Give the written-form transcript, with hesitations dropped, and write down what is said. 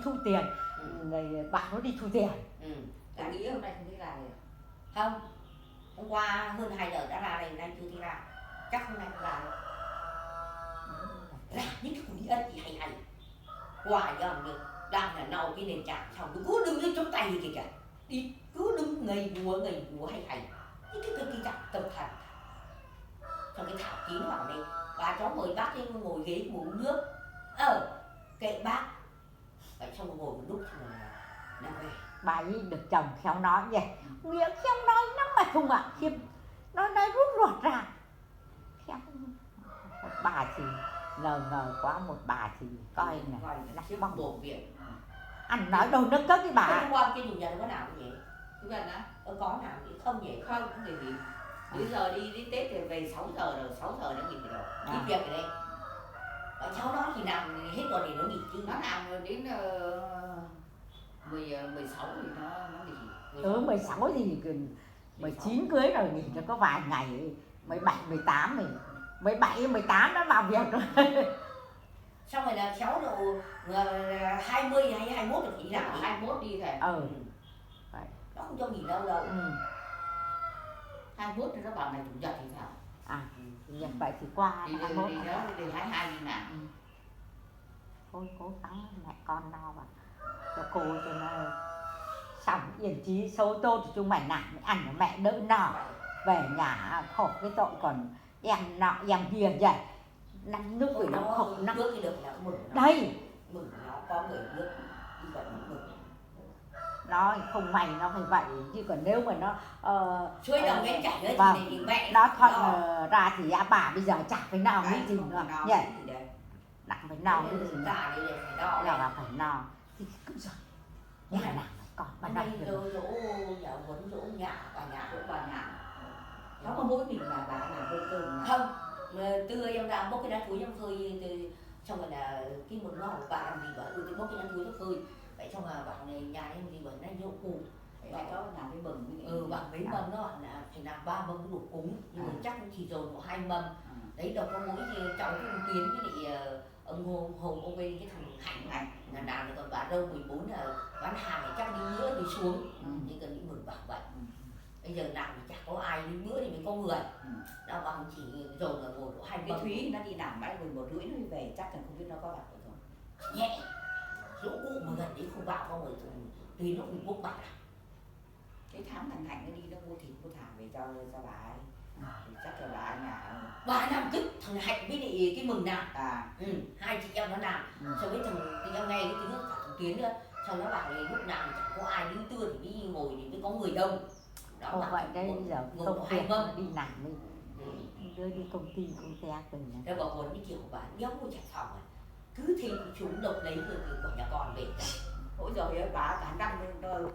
thu tiền. Rồi bạn nó đi thu tiền. Đã nghĩ hôm nay không thấy làm gì không? Hôm qua hơn 2 giờ đã ra đây, nay chưa thấy làm. Chắc hôm nay không làm đâu. Làm những cái quỷ ân gì hay hay. Quả dòng được, đang là nâu cái nền trạc xong nó cứ đứng lên trong tay kìa kìa. Đi cứ đứng ngây ngùa hay hay. Những cái dạng tâm thần. Xong cái Thảo Kín bảo này, bà cháu mời bác lên ngồi ghế uống nước. Kệ bác. Vậy xong rồi ngồi một lúc xong rồi nó về. Bà ấy được chồng khéo nói vậy. Nghĩa khéo nói lắm mà Thùng ạ. Khiêm nói rút ruột ra. Khéo. Bà thì ngờ quá, một bà thì coi là chứ bằng bộ viện. Ăn nói đâu nước cất cái bà. Hôm qua cái chủ nhật có nào vậy? Chủ nhật á? Có nào vậy? Không vậy? Không, không để nghỉ. Bây giờ đi Tết thì về 6 giờ rồi, 6 giờ đã nghỉ rồi. Đi việc ở đây. Cháu nói thì làm hết tuần thì nó nghỉ chứ. Nó làm đến 16 thì nó nghỉ. 16 thì 19 cưới rồi nghỉ cho có vài ngày. 17, 18 thì 17, 18 nó vào việc rồi. Xong rồi là cháu độ 20 hay 21 thì đi làm. 21 đi thầy. Nó không cho nghỉ đâu đâu. 21 thì nó bảo này chủ nhật thì sao? Chủ nhật vậy thì qua 21 thì 22 đi làm. Thôi cố gắng mẹ con lo mà cho cô cho nó xong yên chí số tốt thì chúng mày làm ăn của mẹ đỡ nọ. Về nhà khổ cái tội còn em nọ em kia vậy. Năm nước rồi nó khổ năm nước thì được là mừng đây. Mừng nó có người nước đi vậy nó mừng. Nó không may nó phải vậy chứ còn nếu mà nó chuối đồng bên cạnh đó thì mẹ nó thuận ra thì bà bây giờ chả phải nào nghĩ gì nữa nhỉ, đặng phải nào nghĩ gì nữa là phải nào thì cứ rồi nhà nào còn bà đây dỗ nhà vẫn dỗ nhà bà nhà nó có mỗi mình là bà làm bữa cơm không từ em đã bốc cái đá chuối em phơi xong rồi là cái mực nó của bà làm gì vậy tôi bốc cái đá chuối nó phơi vậy xong là bảo này nhà em gì vậy nó vô cụ mẹ cháu làm cái bừng bằng mấy mâm nó là phải làm 3 mâm đủ cúng nhưng mà chắc chỉ rồi một 2 mâm đấy đâu có mỗi cháu cái Tiến với lại ông Hồng ông bên cái thằng Hạnh là nào còn bà Râu 14 là bán hàng thì chắc đi nữa thì xuống nhưng cần những mừng bảo vậy bây giờ làm thì chẳng có ai đi bữa thì mới có người đâu bằng chỉ rồi là ngồi 2 mâm. Cái Thúy nó đi làm mãi 11 rưỡi nó về chắc là không biết nó có bạc rồi nhẹ dỗ cụ mà gần đấy không vào có người thì nó cũng bốc bạc cái tháng thằng Hạnh nó đi nó mua thịt mua thả về cho bà ấy thì chắc là bà ấy nhà bà làm cứt thằng Hạnh với lại cái mừng nào hai chị em nó làm xong với thằng em nghe cái tiếng thằng Tiến nữa xong nó bảo là lúc nào thì chẳng có ai đứng tưa thì đi ngồi thì mới có người đông đó vậy đây giờ công việc đi làm đưa đi công ty công ty rồi nó bảo muốn cái kiểu bà đéo mua trả phòng rồi cứ thêm chúng độc lấy rồi của nhà con về ôi giời ơi bà cả năm rồi